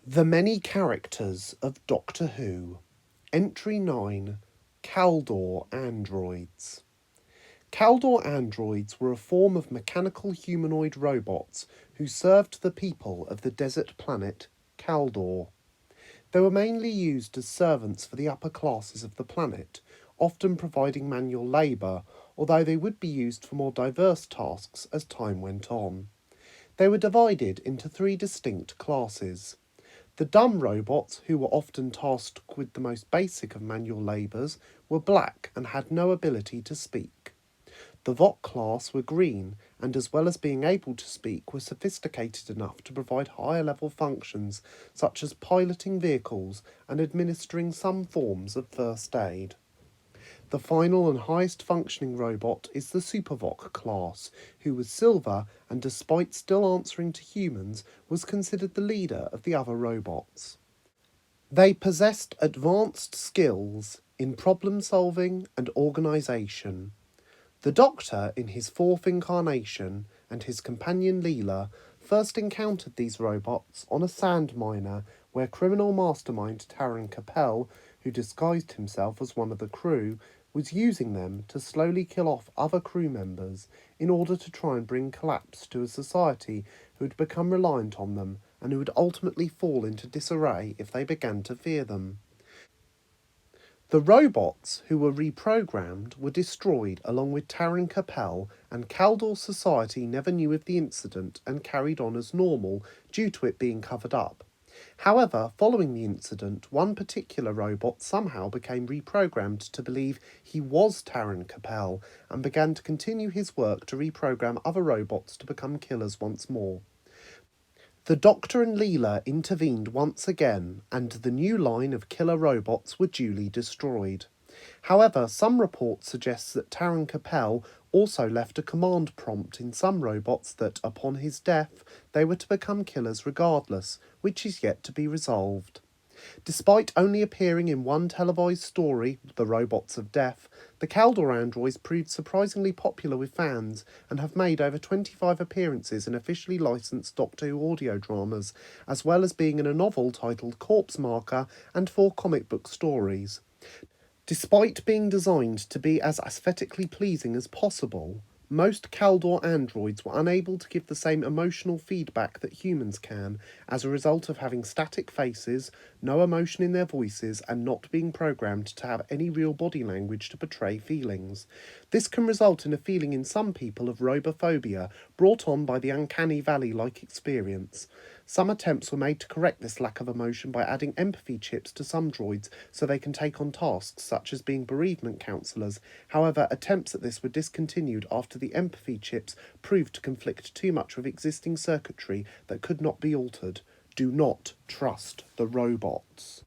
The Many Characters of Doctor Who. Entry 9. Kaldor Androids. Kaldor androids were a form of mechanical humanoid robots who served the people of the desert planet Kaldor. They were mainly used as servants for the upper classes of the planet, often providing manual labour, although they would be used for more diverse tasks as time went on. They were divided into three distinct classes. The dumb robots, who were often tasked with the most basic of manual labours, were black and had no ability to speak. The Voc class were green, and as well as being able to speak, were sophisticated enough to provide higher level functions such as piloting vehicles and administering some forms of first aid. The final and highest functioning robot is the Super-Voc class, who was silver and, despite still answering to humans, was considered the leader of the other robots. They possessed advanced skills in problem solving and organisation. The Doctor, in his fourth incarnation, and his companion Leela, first encountered these robots on a sand miner where criminal mastermind Taran Capel, who disguised himself as one of the crew, was using them to slowly kill off other crew members in order to try and bring collapse to a society who had become reliant on them and who would ultimately fall into disarray if they began to fear them. The robots who were reprogrammed were destroyed along with Taran Capel, and Kaldor society never knew of the incident and carried on as normal due to it being covered up. However, following the incident, one particular robot somehow became reprogrammed to believe he was Taran Capel and began to continue his work to reprogram other robots to become killers once more. The Doctor and Leela intervened once again, and the new line of killer robots were duly destroyed. However, some reports suggest that Taran Capel also left a command prompt in some robots that, upon his death, they were to become killers regardless, which is yet to be resolved. Despite only appearing in one televised story, The Robots of Death, the Kaldor androids proved surprisingly popular with fans and have made over 25 appearances in officially licensed Doctor Who audio dramas, as well as being in a novel titled Corpse Marker and 4 comic book stories. Despite being designed to be as aesthetically pleasing as possible, most Kaldor androids were unable to give the same emotional feedback that humans can, as a result of having static faces, no emotion in their voices, and not being programmed to have any real body language to portray feelings. This can result in a feeling in some people of robophobia, brought on by the uncanny valley-like experience. Some attempts were made to correct this lack of emotion by adding empathy chips to some droids so they can take on tasks such as being bereavement counsellors. However, attempts at this were discontinued after the empathy chips proved to conflict too much with existing circuitry that could not be altered. Do not trust the robots.